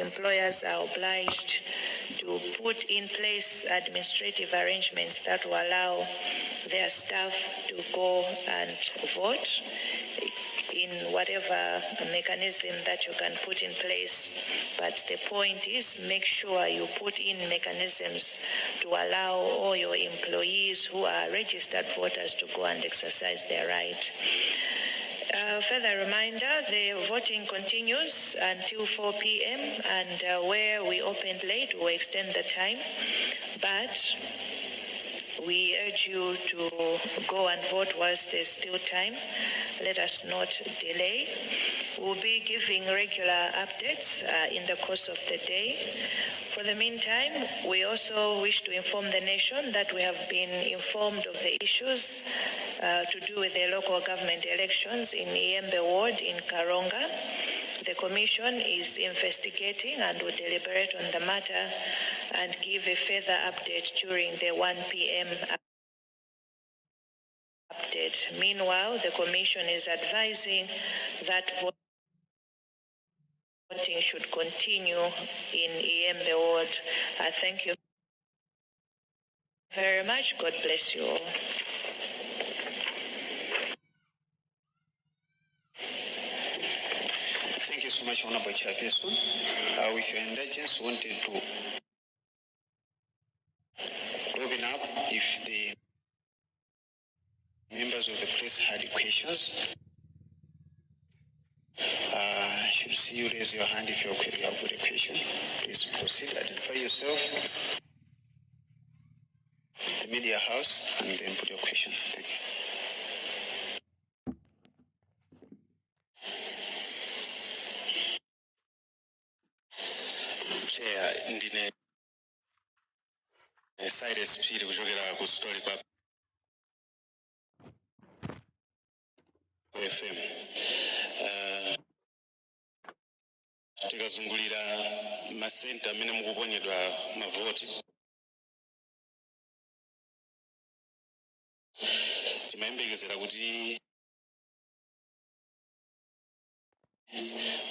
employers are obliged to put in place administrative arrangements that will allow their staff to go and vote in whatever mechanism that you can put in place. But the point is, make sure you put in mechanisms to allow all your employees who are registered voters to go and exercise their right. Further reminder, the voting continues until 4 p.m. and where we opened late, we'll extend the time. But we urge you to go and vote whilst there's still time. Let us not delay. We'll be giving regular updates in the course of the day. For the meantime, we also wish to inform the nation that we have been informed of the issues to do with the local government elections in Iyembe Ward in Karonga. The Commission is investigating and will deliberate on the matter and give a further update during the 1 p.m. update. Meanwhile, the Commission is advising that voting should continue in Iyembe Ward. Thank you very much. God bless you all. Thank you so much, Honorable Chairperson. With your indulgence, wanted to open up if the members of the press had questions. Should see you raise your hand if you have got a question. Please proceed, identify yourself, the media house, and then put your question. Thank you. Chair, ndine Cyrus Pili kuchokera ku story kwa FM. Tikazungulira masenta amene mukuponyedwa mavoti. Timayembekezera kuti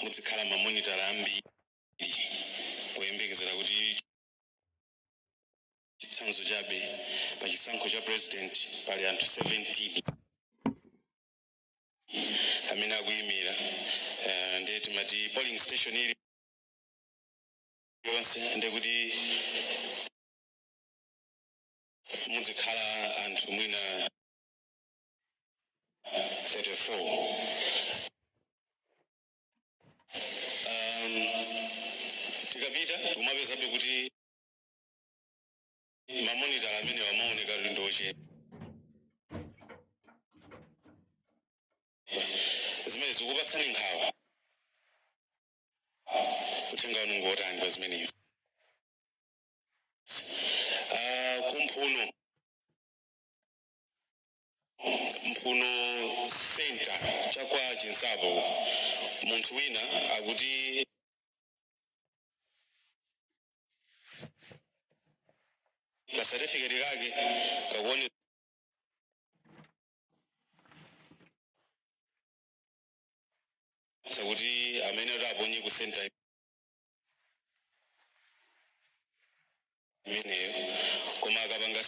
muzikhala mamonitala ambiri kuyembekezera kuti chitsanzo chabe pa chisankho cha president pali anthu 17 amene akuyimira ndiye timati polling station ili yonse ndiye kuti muzikhala anthu mwina 34. Tikapita tumapezabe kuti mamonitala amene wamaoneka ndoche zimene zikupatsani nkhawa kutenga unongotani pa zimenezi. Mphuno center chakwa Chinsapo munthu wina akuti ka certificate kake kakuone sakuti amene aponye ku center imeneyo koma akapanga